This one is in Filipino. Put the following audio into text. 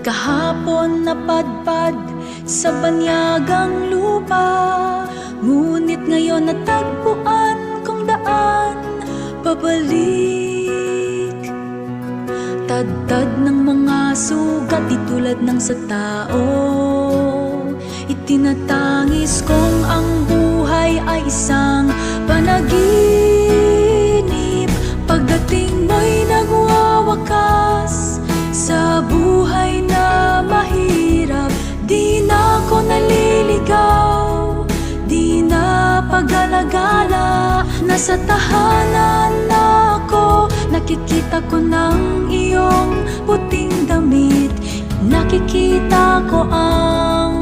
Kahapon napadpad sa banyagang lupa, ngunit ngayon natagpuan kong daan pabalik. Tad-tad ng mga sugat di tulad ng sa tao, itinatangis kong ang buhay ay isang panaginip. Pagdating mo'y nagwawakas sa buhay na mahirap. Di na ako naliligaw, di na pag-alagala. Nasa tahanan na ako, nakikita ko ng iyong puting damit. Nakikita ko ang